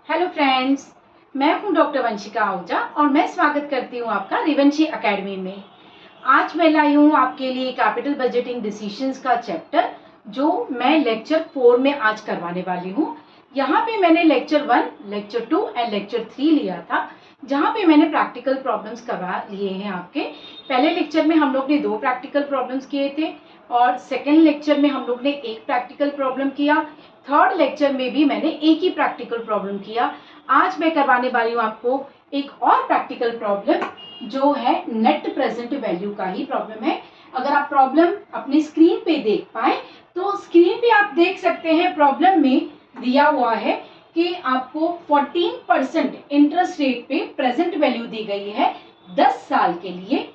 Hello friends, मैं हूं doctor Vanshika Ahuja और मैं स्वागत करती हूं आपका रिवंशी एकेडमी में। आज मैं लाई हूं आपके लिए कैपिटल बजटिंग डिसीजंस का चैप्टर जो मैं लेक्चर 4 में आज करवाने वाली हूं। यहाँ पे मैंने लेक्चर 1, लेक्चर 2 एंड लेक्चर 3 लिया था, जहाँ पे मैंने प्रैक्टिकल प्रॉब्लम्स करवा लिए हैं आपके। पहले लेक्चर में हम लोग ने 2 प्रैक्टिकल प्रॉब्लम्स किए थे और सेकेंड लेक्चर में हम लोग ने 1 प्रैक्टिकल प्रॉब्लम किया। थर्ड लेक्चर में भी मैंने एक ही प्रैक्टिकल प्रॉब्लम किया। आज मैं करवाने वाली हूँ आपको एक और प्रैक्टिकल प्रॉब्लम जो है नेट प्रेजेंट वैल्यू का ही प्रॉब्लम है। अगर आप प्रॉब्लम अपनी स्क्रीन पे देख पाए तो स्क्रीन पे आप देख सकते हैं प्रॉब्लम में दिया हुआ है कि आपको 14% इंटरेस्ट रेट पे प्रेजेंट वैल्यू दी गई है 10 साल के लिए।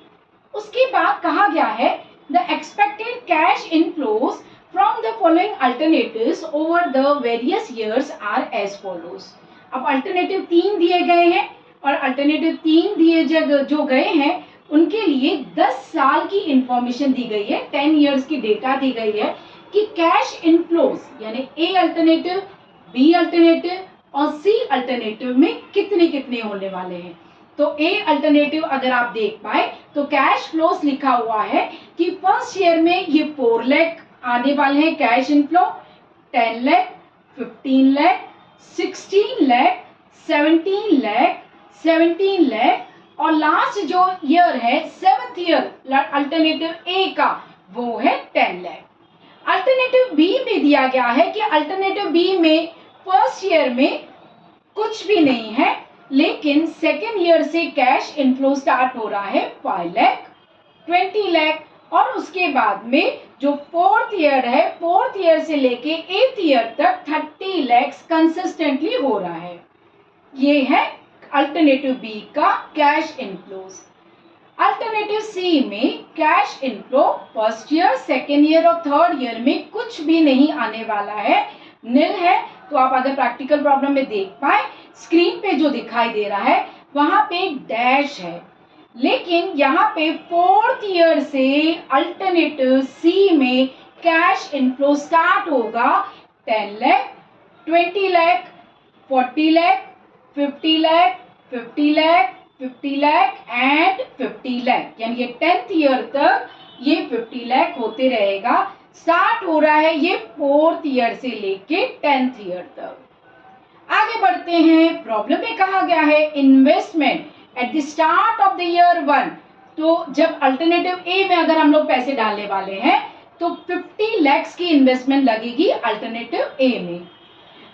उसके बाद कहा गया है the expected cash inflows from the following alternatives over the various years are as follows। अब अल्टरनेटिव 3 दिए गए हैं और अल्टरनेटिव 3 दिए जो गए हैं उनके लिए 10 साल की इंफॉर्मेशन दी गई है, 10 इयर्स की डेटा दी गई है कि कैश इनफ्लोज यानी ए अल्टरनेटिव, बी अल्टरनेटिव और सी अल्टरनेटिव में कितने कितने होने वाले हैं। तो ए अल्टरनेटिव अगर आप देख पाए तो कैश फ्लोस लिखा हुआ है कि फर्स्ट ईयर में ये 4 लाख आने वाले हैं कैश इनफ्लो, 10 लाख, 15 लाख, 16 लाख, 17 लाख और लास्ट जो ईयर है 7th ईयर अल्टरनेटिव ए का वो है 10 लाख। अल्टरनेटिव बी में दिया गया है कि अल्टरनेटिव बी में फर्स्ट ईयर में कुछ भी नहीं है, लेकिन सेकेंड ईयर से कैश इनफ्लो स्टार्ट हो रहा है 5 लाख, 20 लाख और उसके बाद में जो 4th ईयर है, 4th ईयर से लेके 8th ईयर तक 30 लाख कंसिस्टेंटली हो रहा है। ये है अल्टरनेटिव बी का कैश इनफ्लोज। अल्टरनेटिव सी में cash inflow first year, second year और थर्ड ईयर में कुछ भी नहीं आने वाला है, नील है। तो आप अगर प्रैक्टिकल प्रॉब्लम में देख पाए स्क्रीन पे जो दिखाई दे रहा है वहां पे डैश है, लेकिन यहाँ पे 4th ईयर से अल्टरनेटिव सी में कैश इनफ्लो स्टार्ट होगा 10 लाख, 20 लाख, 40 लाख, 50 लाख, 50 लाख, 50 लाख एंड 50 लाख, यानी ये 10th ईयर तक ये 50 लाख होते रहेगा। स्टार्ट हो रहा है ये 4th ईयर से लेके 10th ईयर तक। आगे बढ़ते हैं। प्रॉब्लम में कहा गया है investment at the start of the year 1। तो जब अल्टरनेटिव ए में अगर हम लोग पैसे डालने वाले हैं तो 50 लाख की इन्वेस्टमेंट लगेगी अल्टरनेटिव ए में।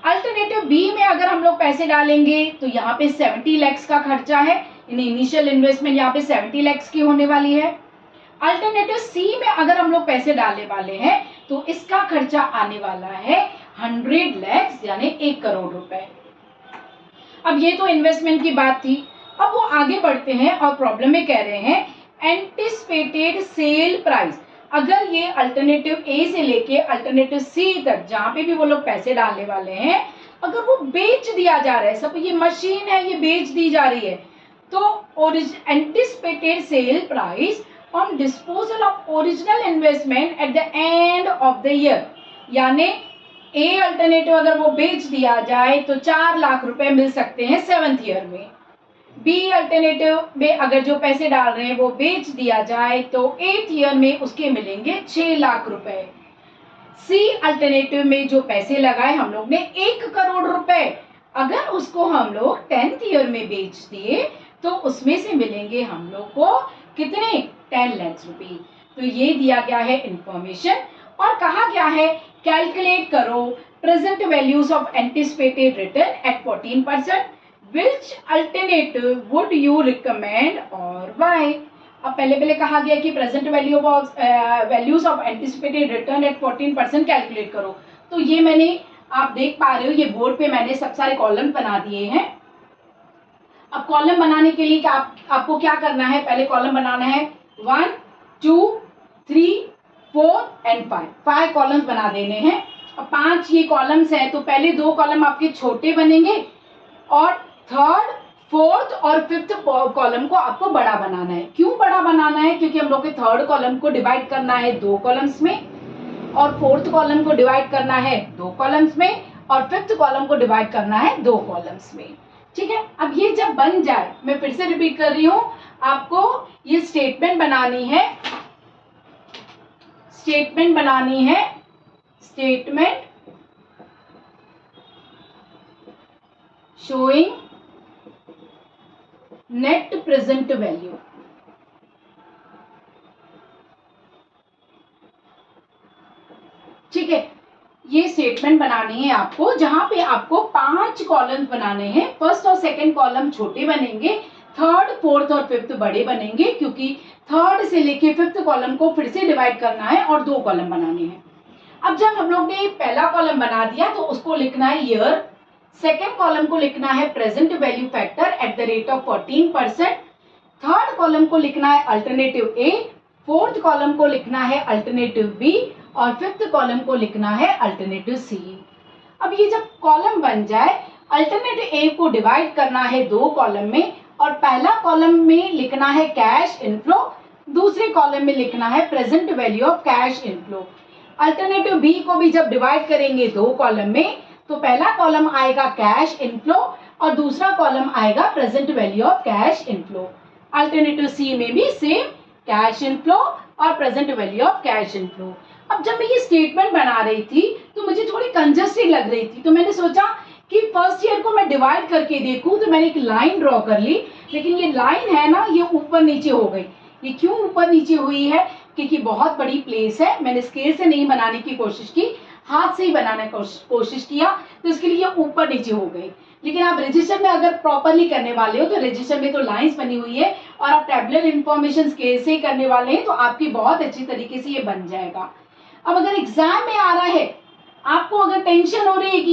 अल्टरनेटिव बी में अगर हम लोग पैसे डालेंगे तो यहाँ पे 70 लाख का खर्चा है, इनिशियल इन्वेस्टमेंट यहाँ पे 70 लाख की होने वाली है। अल्टरनेटिव सी में अगर हम लोग पैसे डालने वाले हैं तो इसका खर्चा आने वाला है 100 लाख यानी 1 करोड़ रुपए। अब ये तो इन्वेस्टमेंट की बात थी। अब वो आगे बढ़ते हैं और प्रॉब्लम में कह रहे हैं एंटिसिपेटेड सेल प्राइस। अगर ये अल्टरनेटिव ए से लेके अल्टरनेटिव सी तक जहां पे भी वो लोग पैसे डालने वाले हैं, अगर वो बेच दिया जा रहा है, सब ये मशीन है ये बेच दी जा रही है, तो anticipated sale price on disposal of original investment at the end of the year, यानी ए अल्टरनेटिव अगर वो बेच दिया जाए तो 4 लाख रुपए मिल सकते हैं 7th ईयर में। बी अल्टरनेटिव में अगर जो पैसे डाल रहे हैं वो बेच दिया जाए तो 8th ईयर में उसके मिलेंगे 6 लाख रुपए। सी अल्टरनेटिव में जो पैसे लगाए हम लोग ने 1 करोड़ रुपए, अगर उसको हम लोग 10th ईयर में बेच दिए तो उसमें से मिलेंगे हम लोग को कितने 10 लाख रुपए। तो ये दिया गया है इंफॉर्मेशन और कहा गया है कैलकुलेट करो present values of anticipated return at 14%। Which alternative would you recommend और why? अब पहले कहा गया कि present values of anticipated return at 14% calculate करो। तो ये मैंने आप देख पा रहे हो ये बोर्ड पे मैंने सब सारे कॉलम बना दिए हैं। अब कॉलम बनाने के लिए आपको क्या करना है, पहले कॉलम बनाना है 1, 2, 3, 4 एंड 5 कॉलम्स बना देने हैं। अब 5 ये कॉलम्स हैं तो पहले 2 कॉलम आपके छोटे बनेंगे और 3rd, 4th और 5th कॉलम को आपको बड़ा बनाना है। क्यों बड़ा बनाना है? क्योंकि हम लोग के 3rd कॉलम को डिवाइड करना है 2 कॉलम्स में और 4th कॉलम को डिवाइड करना है 2 कॉलम्स में और फिफ्थ कॉलम को डिवाइड करना है 2 कॉलम्स में। ठीक है, अब ये जब बन जाए, मैं फिर से रिपीट कर रही हूं, आपको ये स्टेटमेंट बनानी है, statement showing net present value. ठीक है, ये स्टेटमेंट बनानी है आपको, जहां पे आपको 5 कॉलम्स बनाने हैं। फर्स्ट और सेकंड कॉलम छोटे बनेंगे, थर्ड, फोर्थ और फिफ्थ बड़े बनेंगे, क्योंकि थर्ड से लेके फिफ्थ कॉलम को फिर से डिवाइड करना है और 2 कॉलम बनाने हैं। अब जब हम लोग ने पहला कॉलम बना दिया तो उसको लिखना है ईयर, सेकेंड कॉलम को लिखना है present value factor at the rate of 14%, third column को लिखना है अल्टरनेटिव ए, फोर्थ कॉलम को लिखना है अल्टरनेटिव बी और फिफ्थ कॉलम को लिखना है अल्टरनेटिव सी। अब ये जब कॉलम बन जाए, अल्टरनेटिव ए को डिवाइड करना है 2 कॉलम में और पहला कॉलम में लिखना है कैश इनफ्लो, दूसरे कॉलम में लिखना है present value of cash inflow. Alternative B को भी जब डिवाइड करेंगे 2 कॉलम में, तो पहला कॉलम आएगा कैश इनफ्लो और दूसरा कॉलम आएगा present value of cash inflow. Alternative C में भी सेम कैश इनफ्लो और present value of cash inflow. अब जब मैं ये स्टेटमेंट बना रही थी तो मुझे थोड़ी कंजस्टेड लग रही थी, तो मैंने सोचा कि फर्स्ट ईयर को मैं डिवाइड करके देखूं, तो मैंने एक लाइन ड्रॉ कर ली, लेकिन ये लाइन है ना, ये ऊपर नीचे हो गई। ये क्यों ऊपर नीचे हुई है? क्योंकि बहुत बड़ी प्लेस है, मैंने स्केल से नहीं बनाने की कोशिश की, हाथ से ही बनाने की कोशिश किया, तो इसके लिए ऊपर नीचे हो गई। लेकिन आप रजिस्टर में अगर प्रॉपरली करने वाले हो तो रजिस्टर में तो लाइंस बनी हुई है और आप टैबुलर इंफॉर्मेशन स्केल से ही करने वाले हैं, तो आपकी बहुत अच्छी तरीके से ये बन जाएगा। अब अगर एग्जाम में आ रहा है, आपको अगर टेंशन हो रही है कि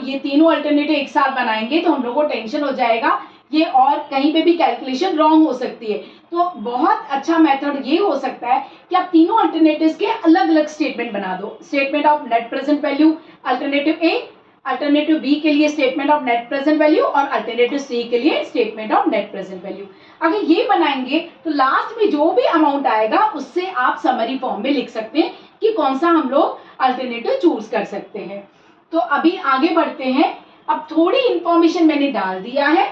ये तीनों अल्टरनेटिव एक साथ बनाएंगे तो हम लोग को टेंशन हो जाएगा, ये और कहीं पे भी कैलकुलेशन रॉन्ग हो सकती है, तो बहुत अच्छा मेथड ये हो सकता है कि आप तीनों अल्टरनेटिव्स के अलग अलग स्टेटमेंट बना दो। Statement of net present value alternative A, alternative B के लिए statement of net present value और अल्टरनेटिव सी के लिए statement of net present value. अगर ये बनाएंगे तो लास्ट में जो भी अमाउंट आएगा उससे आप समरी फॉर्म में लिख सकते हैं कि कौन सा हम लोग अल्टरनेटिव चूज कर सकते हैं। तो अभी आगे बढ़ते हैं। अब थोड़ी इंफॉर्मेशन मैंने डाल दिया है,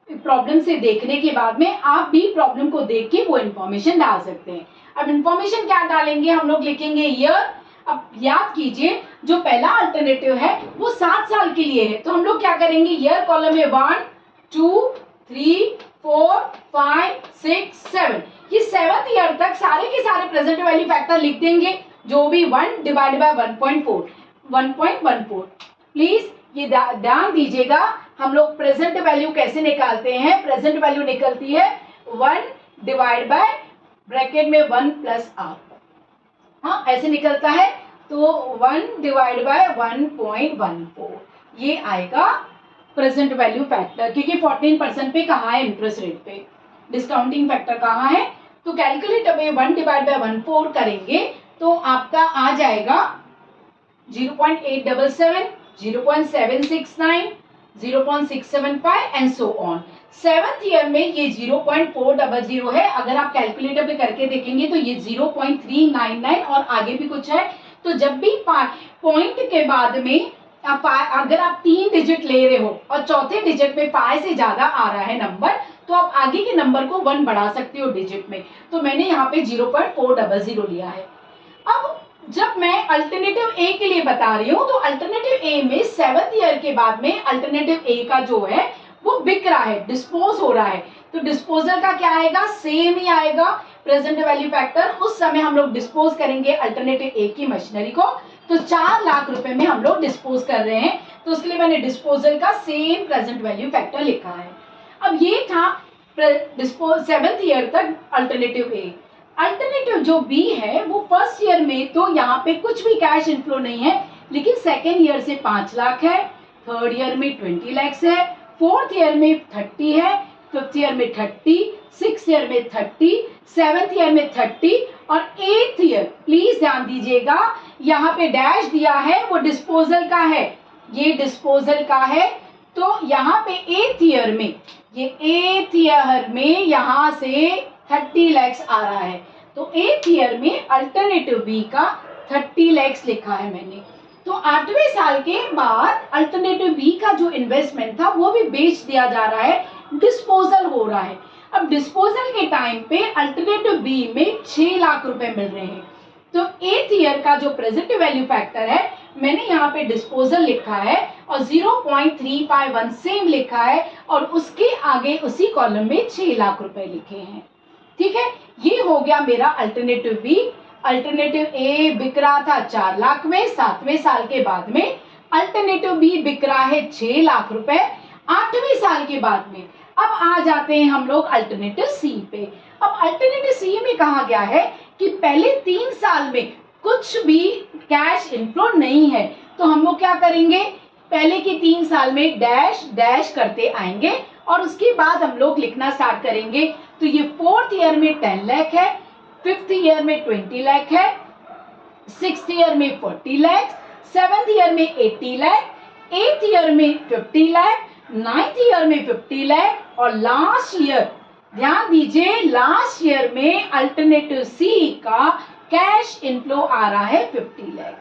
प्रॉब्लम से देखने के बाद में आप भी प्रॉब्लम को देख के वो इंफॉर्मेशन डाल सकते हैं। अब इंफॉर्मेशन क्या डालेंगे, हम लोग लिखेंगे ईयर। अब याद कीजिए जो पहला अल्टरनेटिव है वो 7 साल के लिए है, तो हम लोग क्या करेंगे, ईयर कॉलम में 1 2 3 4 5 6 7, ये 7th ईयर तक सारे के सारे प्रेजेंट वैल्यू फैक्टर लिख देंगे, जो भी 1 डिवाइड बाय 1.14। प्लीज ये ध्यान दीजिएगा, हम लोग प्रेजेंट वैल्यू कैसे निकालते हैं। प्रेजेंट वैल्यू निकलती है 1 डिवाइड बाय ब्रैकेट में 1 प्लस आर, हाँ ऐसे निकलता है, तो 1 डिवाइड बाय 1.14 ये आएगा प्रेजेंट वैल्यू फैक्टर, क्योंकि 14% पे कहाँ है इंटरेस्ट रेट पे, डिस्काउंटिंग फैक्टर कहाँ है। तो कैलकुलेट अब 1 डिवाइड बाय 1.4 करेंगे तो आपका आ जाएगा 0.877, 0.769, 0.675 and so on. 7th year में ये 0.400 है, अगर आप कैलकुलेटर पे करके देखेंगे तो ये 0.399 और आगे भी कुछ है। तो जब भी पॉइंट के बाद में अगर आप 3 डिजिट ले रहे हो और चौथे डिजिट में 5 से ज्यादा आ रहा है नंबर, तो आप आगे के नंबर को 1 बढ़ा सकते हो डिजिट में, तो मैंने यहाँ पे 0.400 लिया है। अब जब मैं अल्टरनेटिव ए के लिए बता रही हूँ, तो अल्टरनेटिव ए में 7th ईयर के बाद में अल्टरनेटिव ए का जो है वो बिक रहा है, डिस्पोज हो रहा है, तो डिस्पोजल का क्या आएगा, सेम ही आएगा प्रेजेंट वैल्यू फैक्टर। उस समय हम लोग डिस्पोज करेंगे अल्टरनेटिव ए की मशीनरी को, तो 4 लाख रुपए में हम लोग डिस्पोज कर रहे हैं, तो उसके लिए मैंने डिस्पोजल का सेम प्रेजेंट वैल्यू फैक्टर लिखा है। अब ये था 7th ईयर तक अल्टरनेटिव ए। अल्टरनेटिव जो बी है वो फर्स्ट ईयर में तो यहाँ पे कुछ भी कैश इनफ्लो नहीं है, लेकिन सेकेंड ईयर से 5 लाख है, थर्ड ईयर में 20 लाख है, फोर्थ ईयर में 30 है, फिफ्थ ईयर में 30, 6th ईयर में 30, 7th ईयर में 30 और 8th ईयर, प्लीज ध्यान दीजिएगा यहाँ पे डैश दिया है वो डिस्पोजल का है, ये डिस्पोजल का है, तो यहाँ पे 8th ईयर में, ये 8th ईयर में यहाँ से 30 लाख आ रहा है, तो 8th ईयर में अल्टरनेटिव बी का 30 लाख लिखा है मैंने। तो 8वें साल के बाद अल्टरनेटिव बी का जो इन्वेस्टमेंट था वो भी बेच दिया जा रहा है, डिस्पोजल हो रहा है। अब डिस्पोजल के टाइम पे अल्टरनेटिव बी में 6 लाख रुपए मिल रहे हैं। तो 8th ईयर का जो प्रेजेंट वैल्यू फैक्टर है, मैंने यहाँ पे डिस्पोजल लिखा है और 0.351 सेम लिखा है और उसके आगे उसी कॉलम में 6 लाख रुपए लिखे हैं। ठीक है, ये हो गया मेरा अल्टरनेटिव बी। अल्टरनेटिव ए बिक रहा था 4 लाख में 7वें साल के बाद में, अल्टरनेटिव बी बिक रहा है 6 लाख रुपए 8वें साल के बाद में। अब आ जाते हैं हम लोग अल्टरनेटिव सी पे। अब अल्टरनेटिव सी में कहा गया है कि पहले 3 साल में कुछ भी कैश इनफ्लो नहीं है, तो हम लोग क्या करेंगे, पहले के 3 साल में डैश डैश करते आएंगे और उसके बाद हम लोग लिखना स्टार्ट करेंगे। तो ये 4th ईयर में 10 लाख है, 5th ईयर में 20 लाख है, 6th ईयर में 40 लाख, 7th ईयर में 80 लाख, 8th ईयर में 50 लाख, 9th ईयर में 50 लाख और लास्ट ईयर, ध्यान दीजिए, लास्ट ईयर में अल्टरनेटिव सी का कैश इनफ्लो आ रहा है 50 लाख।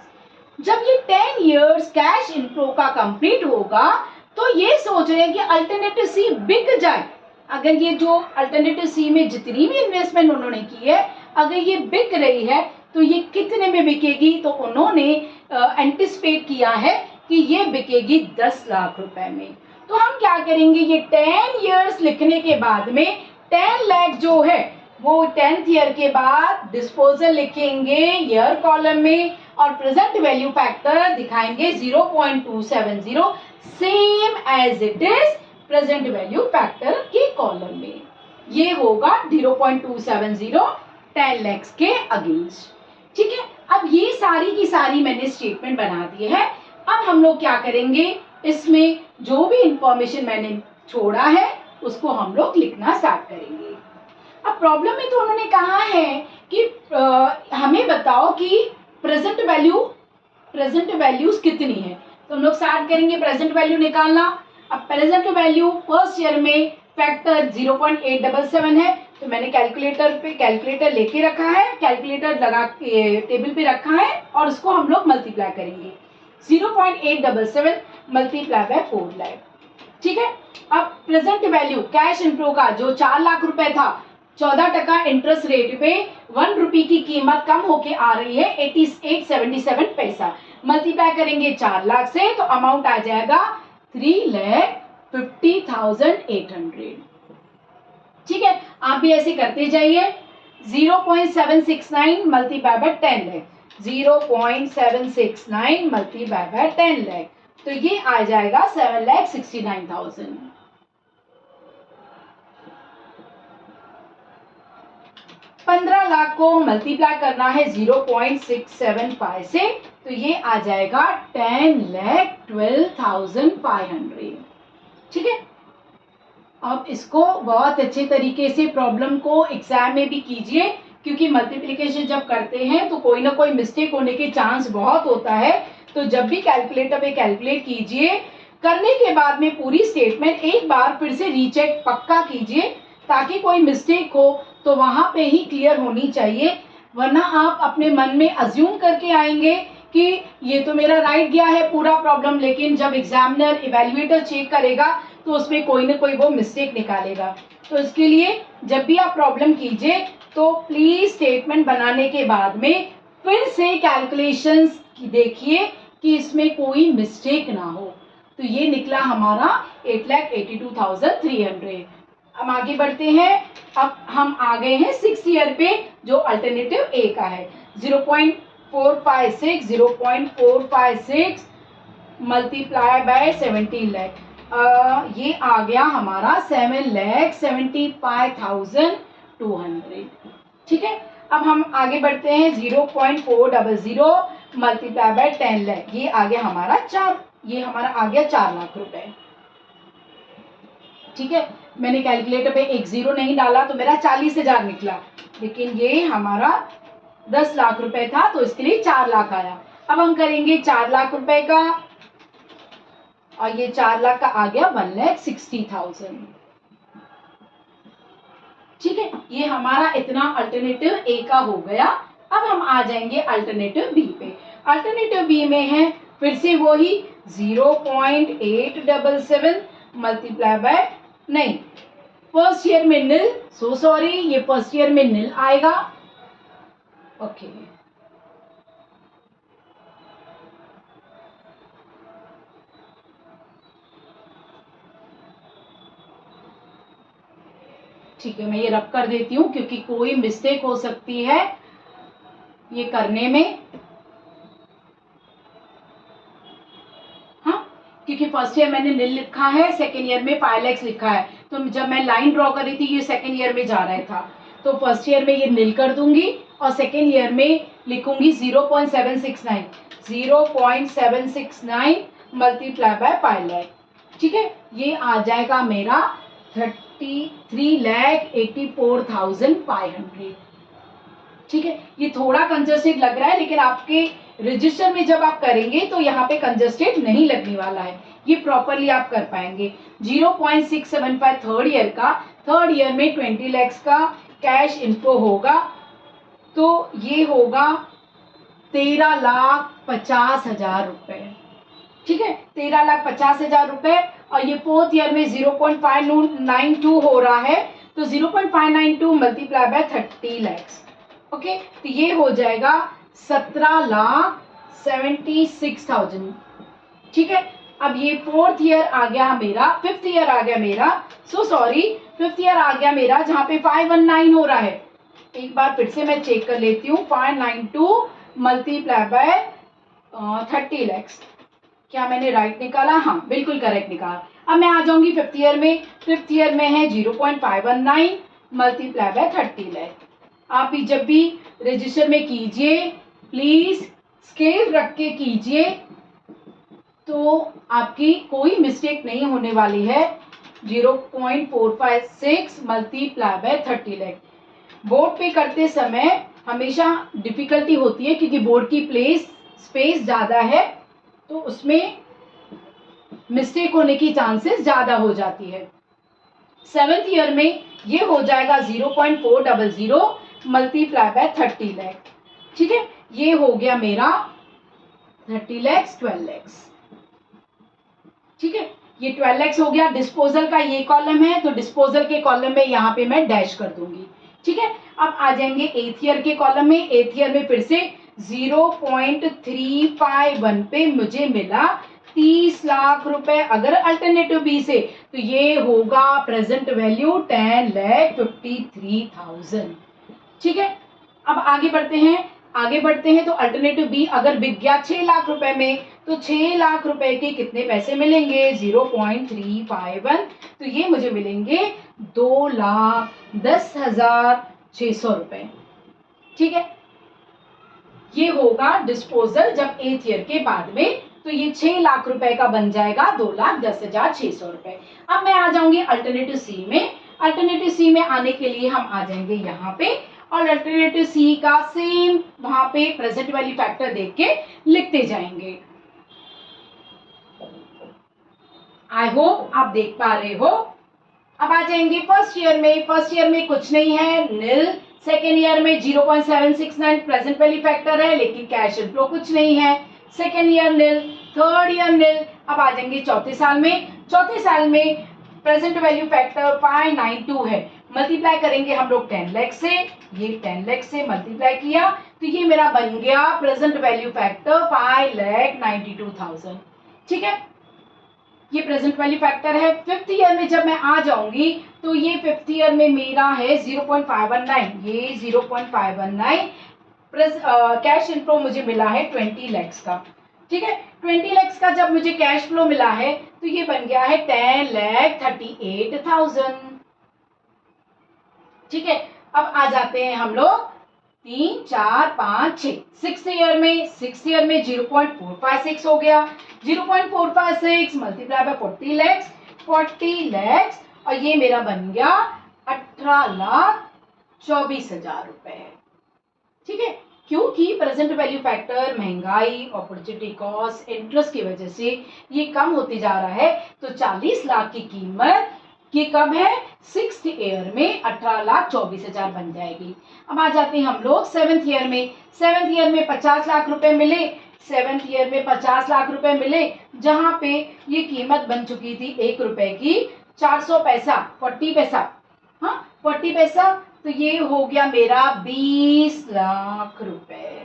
जब ये 10 इयर्स कैश इनफ्लो का कंप्लीट होगा तो ये सोच रहे हैं कि अल्टरनेटिव सी बिक जाए। अगर ये जो अल्टरनेटिव सी में जितनी भी इन्वेस्टमेंट उन्होंने की है, अगर ये बिक रही है तो ये कितने में बिकेगी, तो उन्होंने एंटिसिपेट किया है कि ये बिकेगी 10 लाख रुपए में। तो हम क्या करेंगे, ये 10 इयर्स लिखने के बाद में 10 लाख जो है वो 10th ईयर के बाद डिस्पोजल लिखेंगे ईयर कॉलम में और प्रेजेंट वैल्यू फैक्टर दिखाएंगे 0.270 same as it is present value factor के कॉलम में। ये होगा 0.270 10 लाख के अगेंस्ट। ठीक है, अब ये सारी की सारी मैंने स्टेटमेंट बना दी है। अब हम लोग क्या करेंगे, इसमें जो भी इंफॉर्मेशन मैंने छोड़ा है उसको हम लोग लिखना स्टार्ट करेंगे। अब प्रॉब्लम में तो उन्होंने कहा है कि हमें बताओ कि प्रेजेंट वैल्यूज कितनी है, तो हम लोग स्टार्ट करेंगे प्रेजेंट वैल्यू निकालना। अब प्रेजेंट वैल्यू फर्स्ट ईयर में फैक्टर 0.877 है, तो मैंने कैलकुलेटर लेके रखा है, कैलकुलेटर लगा के टेबल पे रखा है और उसको हम लोग मल्टीप्लाई करेंगे। 0.877 मल्टीप्लाई बाय 4 लाख। ठीक है, अब प्रेजेंट वैल्यू कैश इनफ्लो का जो 4 लाख रुपए था, 14% इंटरेस्ट रेट पे 1 रुपए की कीमत कम होके आ रही है 88.77 पैसा। मल्टीप्लाई करेंगे 4 लाख से तो अमाउंट आ जाएगा 3,50,800। ठीक है, आप भी ऐसे करते जाइए। 0.769 multiply by 10 lakh, 0.769 multiply by 10 lakh, तो ये आ जाएगा 7,69,000। 15 लाख को मल्टीप्लाई करना है 0.675 से, तो ये आ जाएगा 10,12,500। ठीक है, अब इसको बहुत अच्छे तरीके से प्रॉब्लम को एग्जाम में भी कीजिए, क्योंकि मल्टीप्लिकेशन जब करते हैं तो कोई ना कोई मिस्टेक होने के चांस बहुत होता है। तो जब भी कैलकुलेटर पे कैलकुलेट कीजिए, करने के बाद में पूरी स्टेटमेंट एक बार फिर से रीचेक पक्का कीजिए, ताकि कोई मिस्टेक हो तो वहां पे ही क्लियर होनी चाहिए, वरना आप अपने मन में अज्यूम करके आएंगे कि ये तो मेरा राइट गया है पूरा प्रॉब्लम, लेकिन जब एग्जामिनर इवैल्यूएटर चेक करेगा तो उसमें कोई ना कोई वो मिस्टेक निकालेगा। तो इसके लिए जब भी आप प्रॉब्लम कीजिए तो प्लीज स्टेटमेंट बनाने के बाद में फिर से कैलकुलेशंस देखिए कि इसमें कोई मिस्टेक ना हो। तो ये निकला हमारा 8,82,300। अब आगे बढ़ते हैं। अब हम आ गए हैं 6th ईयर पे, जो अल्टरनेटिव ए का है। 0.456 मल्टीप्लाई बाय 17 लाख, ये आ गया हमारा 7,75,200। ठीक है, अब हम आगे बढ़ते हैं। 0.400 मल्टीप्लाई बाय 10 लाख, ये आ गया हमारा 4 लाख रुपए। ठीक है, मैंने कैलकुलेटर पे एक जीरो नहीं डाला तो मेरा 40,000 निकला, लेकिन ये हमारा 10 लाख रुपए था तो इसके लिए 4 लाख आया। अब हम करेंगे 4 लाख रुपए का, और ये 4 लाख का आ गया 1,60,000। ठीक है, ये हमारा इतना अल्टरनेटिव ए का हो गया। अब हम आ जाएंगे अल्टरनेटिव बी पे। अल्टरनेटिव बी में है फिर से वही 0.877 मल्टीप्लाई बाय, नहीं, फर्स्ट ईयर में नील, सो सॉरी, ये फर्स्ट ईयर में नील आएगा। ओके, ठीक है, मैं ये रब कर देती हूँ क्योंकि कोई मिस्टेक हो सकती है ये करने में। हाँ, क्योंकि फर्स्ट ईयर मैंने नील लिखा है, सेकेंड ईयर में 5 lakhs लिखा है, तो जब मैं लाइन ड्रॉ कर रही थी ये सेकेंड ईयर में जा रहा था, तो फर्स्ट ईयर में ये नील कर दूंगी और सेकेंड ईयर में लिखूंगी 0.769 मल्टीप्लाई बाय 5 lakh। ठीक है, ये आ जाएगा मेरा 33,84,500। ठीक है, ये थोड़ा कंजस्टेड लग रहा है, लेकिन आपके रजिस्टर में जब आप करेंगे तो यहाँ पे कंजस्टेड नहीं लगने वाला है, ये प्रॉपरली आप कर पाएंगे। 0.675 थर्ड ईयर का, थर्ड ईयर में 20 lakhs का कैश इनफ्लो होगा, तो ये होगा 13,50,000 रुपए। ठीक है, 13,50,000 रुपए, और ये फोर्थ ईयर में 0.592 हो रहा है, तो 0.592 मल्टीप्लाई बाय 30 lakhs। ओके, तो ये हो जाएगा 17,76,000। ठीक है, अब ये फोर्थ ईयर आ गया मेरा, फिफ्थ ईयर आ गया मेरा, सो सॉरी, फिफ्थ ईयर आ गया मेरा जहां पे 519 हो रहा है। एक बार फिर से मैं चेक कर लेती हूँ, 592 मल्टीप्लाई बाय 30 lakhs। क्या मैंने राइट निकाला? हाँ, बिल्कुल करेक्ट निकाला। अब मैं आ जाऊंगी फिफ्थ ईयर में, फिफ्थ ईयर में है 0.519 मल्टीप्लाई बाय 30 lakh। आप भी जब भी रजिस्टर में कीजिए प्लीज स्केल रख के कीजिए, तो आपकी कोई मिस्टेक नहीं होने वाली है। 0.456 मल्टीप्लाई बाय 30 lakh। बोर्ड पे करते समय हमेशा डिफिकल्टी होती है क्योंकि बोर्ड की प्लेस स्पेस ज़्यादा है, तो उसमें मिस्टेक होने की चांसेस ज़्यादा हो जाती है। सेवेंथ ईयर में ये हो जाएगा 0.400 मल्टीप्लाई बाय 30 lakh। ठीक है, ये हो गया मेरा 30 lakhs 12 lakhs। ठीक है, ये 12 lakhs हो गया। डिस्पोजल का ये कॉलम है, तो डिस्पोजल के कॉलम में यहाँ पे मैं डैश कर दूंगी। ठीक है, अब आ जाएंगे एथ ईयर के कॉलम में। एथ ईयर में फिर से 0.351 पे मुझे मिला 30 लाख रुपए अगर अल्टरनेटिव बी से, तो ये होगा प्रेजेंट वैल्यू 10,53,000। ठीक है, अब आगे बढ़ते हैं, तो अल्टरनेटिव बी अगर बिक गया 6 लाख रुपए में, तो 6 लाख रुपए के कितने पैसे मिलेंगे? 0.351, तो ये मुझे मिलेंगे 2,10,600 रुपए। ठीक है, ये होगा डिस्पोजल जब एथ ईयर के बाद में, तो ये 6 लाख रुपए का बन जाएगा 2,10,600 रुपए। अब मैं आ जाऊंगी अल्टरनेटिव सी में। अल्टरनेटिव सी में आने के लिए हम आ जाएंगे यहाँ पे, और अल्टरनेटिव सी का सेम वहां पे प्रेजेंट वैल्यू फैक्टर देख के लिखते जाएंगे। आई होप आप देख पा रहे हो। अब आ जाएंगे फर्स्ट ईयर में। फर्स्ट ईयर में कुछ नहीं है, नील। सेकेंड ईयर में 0.769 प्रेजेंट वैल्यू फैक्टर है, लेकिन कैश इनफ्लो कुछ नहीं है। सेकेंड ईयर नील, थर्ड ईयर नील। अब आ जाएंगे चौथे साल में। चौथे साल में प्रेजेंट वैल्यू फैक्टर 592 है, मल्टीप्लाई करेंगे हम लोग 10 लाख से। ये 10 लाख से मल्टीप्लाई किया, तो ये मेरा बन गया प्रेजेंट वैल्यू फैक्टर 5,92,000। ठीक है, ये प्रेजेंट वैल्यू फैक्टर है। फिफ्थ ईयर में जब मैं आ जाऊंगी, तो ये फिफ्थ ईयर में मेरा है 0.519, ये 0.519 कैश इनफ्लो मुझे मिला है 20 lakhs का। ठीक है, 20 lakhs का जब मुझे कैश फ्लो मिला है, तो ये बन गया है 10,38,000। ठीक है, अब आ जाते हैं हम लोग 3, 4, 5, 6 सिक्स ईयर में। सिक्स ईयर में 0.456 हो गया। 0.456 मल्टीप्लाई बाय 40 lakhs, 40 lakhs, और ये मेरा बन गया 18,24,000 रुपए। ठीक है, क्योंकि प्रेजेंट वैल्यू फैक्टर महंगाई, अपॉर्चुनिटी कॉस्ट, इंटरेस्ट की वजह से ये कम होते जा रहा है, तो 40 लाख की कीमत ये कब है? सिक्स्थ ईयर में 18,24,000 बन जाएगी। अब आ जाते हैं हम लोग सेवेंथ ईयर में। सेवेंथ ईयर में 50 लाख रुपए मिले। सेवेंथ ईयर में 50 लाख रुपए मिले, जहां पे ये कीमत बन चुकी थी 1 रुपए की 400 पैसा, 40 पैसा, हाँ 40 पैसा। तो ये हो गया मेरा 20 लाख रुपए।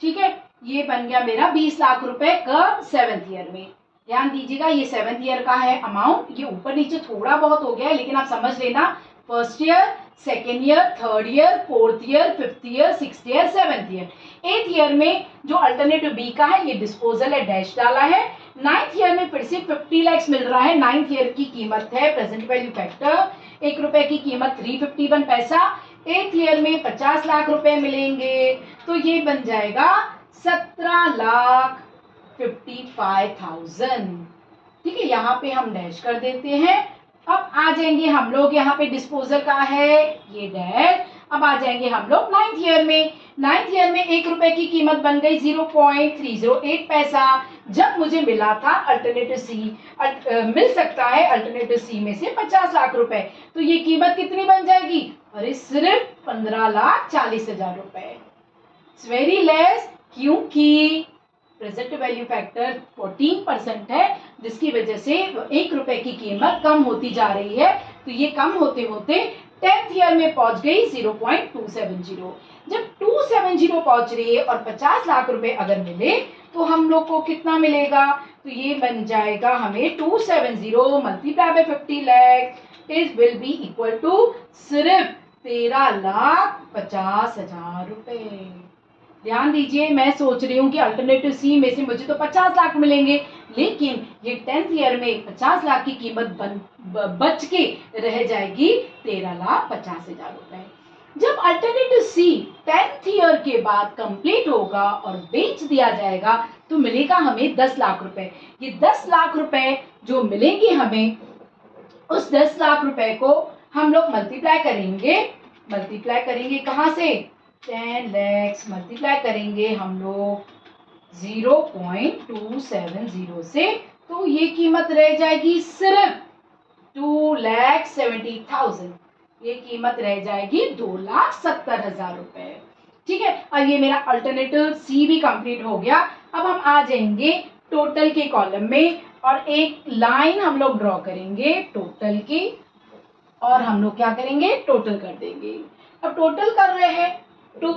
ठीक है, ये बन गया मेरा 20 लाख रुपए कब, सेवेंथ ईयर में। ध्यान दीजिएगा, ये सेवेंथ ईयर का है अमाउंट। ये ऊपर नीचे थोड़ा बहुत हो गया है, लेकिन आप समझ लेना, first year, second year, third year, fourth year, fifth year, sixth year, seventh year. एथ ईयर में जो अल्टरनेटिव बी का है ये डिस्पोजल है, डैश डाला है। नाइन्थ ईयर में फिर से 50 लैक्स मिल रहा है। नाइन्थ ईयर की कीमत है प्रेजेंट वैल्यू फैक्टर, 1 रुपए की कीमत 351 पैसा। एथ ईयर में 50 लाख रुपए मिलेंगे, तो ये बन जाएगा 17,55,000। ठीक है, यहाँ पे हम डैश कर देते हैं। अब आ जाएंगे हम लोग, यहाँ पे डिस्पोजल का है ये डैश। अब आ जाएंगे हम लोग नाइन्थ ईयर में। नाइन्थ ईयर में 1 रुपए की कीमत बन गई 0.308 पैसा। जब मुझे मिला था अल्टरनेटिव सी, मिल सकता है अल्टरनेटिव सी में से 50 लाख रुपए, तो ये कीमत कितनी बन जाएगी, अरे सिर्फ 15,40,000 रुपए। इट्स वेरी लेस, क्योंकि प्रेजेंट वैल्यू फैक्टर 14% है, जिसकी वजह से 1 रुपए की कीमत कम होती जा रही है। तो ये कम होते होते 10th ईयर में पहुंच गई 0.270। जब 270 पहुंच रही है और 50 लाख रुपए अगर मिले तो हम लोग को कितना मिलेगा, तो ये बन जाएगा हमें 270 multiply by 50 lakh is will be equal to सिर्फ 13,50,000 रुपए। ध्यान दीजिए, मैं सोच रही हूँ कि अल्टरनेटिव सी में से मुझे तो 50 लाख मिलेंगे, लेकिन ये 10th ईयर में 50 लाख की कीमत बच के रह जाएगी 13,50,000 रुपए। जब अल्टरनेटिव सी 10th ईयर के बाद कंप्लीट होगा और बेच दिया जाएगा तो मिलेगा हमें 10 लाख रुपए। ये 10 लाख रुपए जो मिलेंगे हमें, उस 10 लाख रुपए को हम लोग मल्टीप्लाई करेंगे कहाँ से, 10 लैक्स मल्टीप्लाई करेंगे हम लोग 0.270 से, तो ये कीमत रह जाएगी सिर्फ 2,70,000। ये कीमत रह जाएगी 2,70,000 रुपए। ठीक है, और ये मेरा अल्टरनेटिव सी भी कंप्लीट हो गया। अब हम आ जाएंगे टोटल के कॉलम में और एक लाइन हम लोग ड्रॉ करेंगे टोटल की, और हम लोग क्या करेंगे, टोटल कर देंगे। अब टोटल कर रहे हैं तो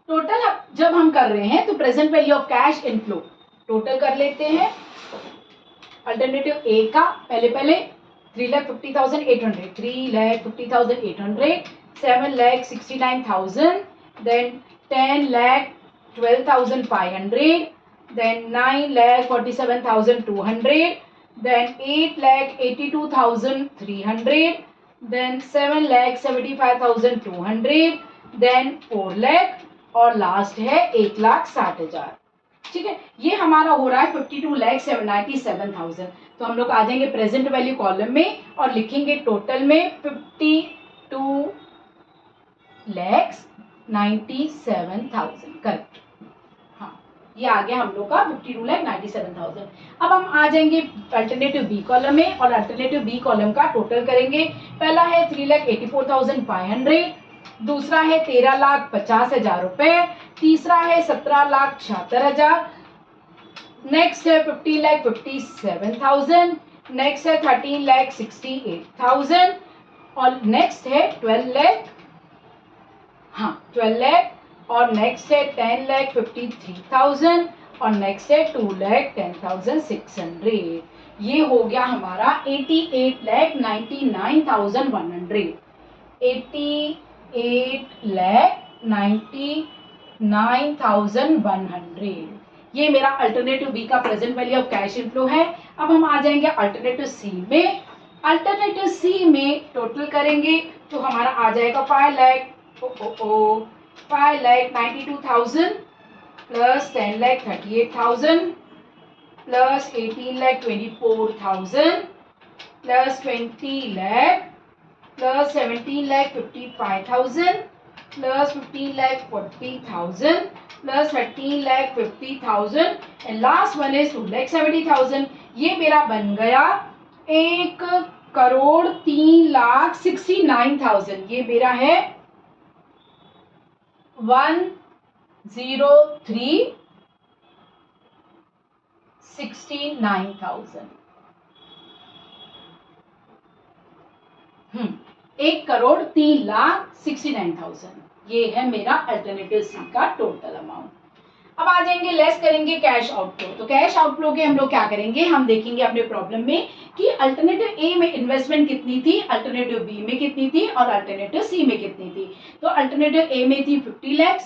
टोटल जब हम कर रहे हैं तो present value of cash inflow total कर लेते हैं। अल्टरनेटिव ए का पहले 3,50,800, 3,50,800, 7,69,000, then 10,12,500, then 9,47,200, then 8,82,300, then 7,75,200, then 4 lakh और लास्ट है 1,60,000। ठीक है, ये हमारा हो रहा है 52,97,000। तो हम लोग आ जाएंगे प्रेजेंट वैल्यू कॉलम में और लिखेंगे टोटल में 52,97,000। करेक्ट, हाँ ये आ गया हम लोग का 52,97,000। अब हम आ जाएंगे अल्टरनेटिव बी कॉलम में और अल्टरनेटिव बी कॉलम का टोटल करेंगे। पहला है 3,84,500, दूसरा है 13,50,000 रुपए, तीसरा है 17,76,000, नेक्स्ट है 15,57,000, नेक्स्ट है 13,68,000 और नेक्स्ट है 12 लाख, हाँ 12 लाख और नेक्स्ट है 10,53,000 और नेक्स्ट है 2,10,600। ये हो गया हमारा 88,99,100, 88,99,100। ये मेरा अल्टरनेटिव बी का present value of cash inflow है। अब हम आ जाएंगे अल्टरनेटिव सी में। अल्टरनेटिव सी में टोटल करेंगे तो हमारा आ जाएगा 5,92,000 plus 10,38,000 plus 18,24,000 plus 20 lakh plus 17,55,000 plus 15,40,000 plus 13,50,000 and last one is 2,70,000। ये मेरा बन गया 1,03,69,000। ये मेरा है 1,03,69,000। 1,03,69,000 ये है मेरा अल्टरनेटिव सी का टोटल अमाउंट। अब आ जाएंगे लेस करेंगे कैश आउटफ्लो। तो कैश आउटफ्लो के हम लोग क्या करेंगे, हम देखेंगे अपने प्रॉब्लम में कि अल्टरनेटिव ए में इन्वेस्टमेंट कितनी थी, अल्टरनेटिव बी में कितनी थी और अल्टरनेटिव सी में कितनी थी। तो अल्टरनेटिव ए में थी 50 लाख,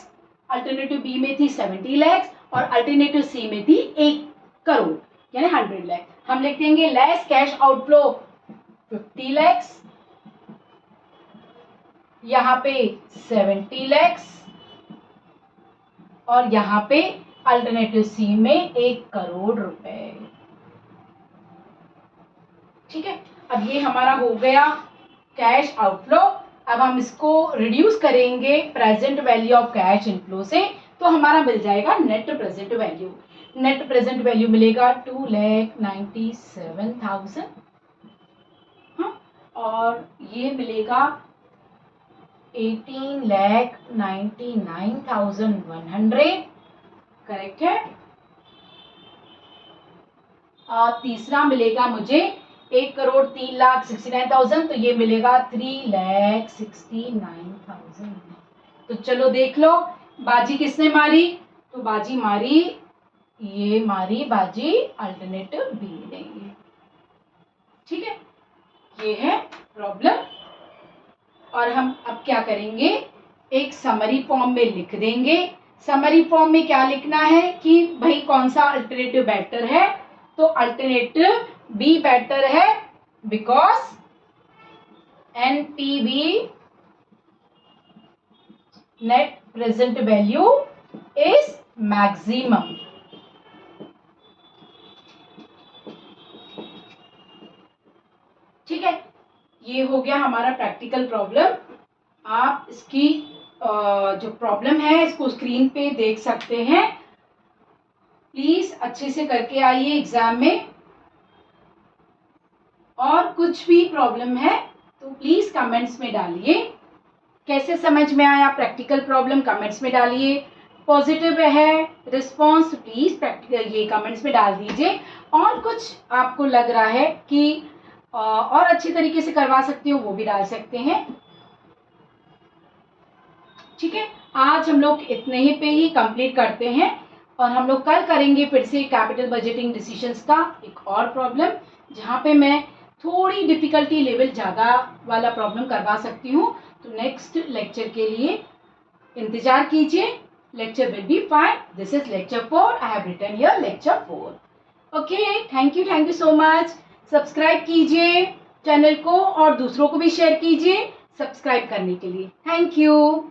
अल्टरनेटिव बी में थी 70 लाख और अल्टरनेटिव सी में थी 1 करोड़ यानी 100 लाख। हम लिख देंगे लेस कैश आउटफ्लो 50 लाख, यहाँ पे 70 लाख और यहाँ पे अल्टरनेटिव सी में 1 करोड़ रुपए। ठीक है, अब ये हमारा हो गया कैश आउटफ्लो। अब हम इसको रिड्यूस करेंगे present value of cash inflow से, तो हमारा मिल जाएगा net present value. Net present value मिलेगा 2,97,000। हाँ, और ये मिलेगा 18,99,100। करेक्ट है। और तीसरा मिलेगा मुझे 1,03,69,000, तो ये मिलेगा 3,69,000। तो चलो देख लो बाजी किसने मारी, तो बाजी मारी, ये मारी बाजी अल्टरनेटिव बी ने। ठीक है, ये है प्रॉब्लम। और हम अब क्या करेंगे, एक समरी फॉर्म में लिख देंगे। समरी फॉर्म में क्या लिखना है कि भाई कौन सा अल्टरनेटिव बेटर है, तो अल्टरनेटिव बी बेटर है because NPV net present value is maximum. ठीक है, ये हो गया हमारा प्रैक्टिकल प्रॉब्लम। आप इसकी जो प्रॉब्लम है इसको स्क्रीन पे देख सकते हैं। प्लीज अच्छे से करके आइए एग्जाम में। और कुछ भी प्रॉब्लम है तो प्लीज कमेंट्स में डालिए। कैसे समझ में आया प्रैक्टिकल प्रॉब्लम, कमेंट्स में डालिए। पॉजिटिव है रिस्पॉन्स प्लीज प्रैक्टिकल ये कमेंट्स में डाल दीजिए। और कुछ आपको लग रहा है कि और अच्छी तरीके से करवा सकते हो वो भी डाल सकते हैं। ठीक है, आज हम लोग इतने ही पे ही कंप्लीट करते हैं और हम लोग कल करेंगे फिर से कैपिटल बजटिंग डिसीजंस का एक और प्रॉब्लम, जहाँ पे मैं थोड़ी डिफिकल्टी लेवल ज़्यादा वाला प्रॉब्लम करवा सकती हूँ। तो नेक्स्ट लेक्चर के लिए इंतजार कीजिए। Lecture will be fine. This is lecture 4। I have written here lecture 4। Okay, thank you so much. Subscribe कीजिए चैनल को और दूसरों को भी शेयर कीजिए सब्सक्राइब करने के लिए। Thank you.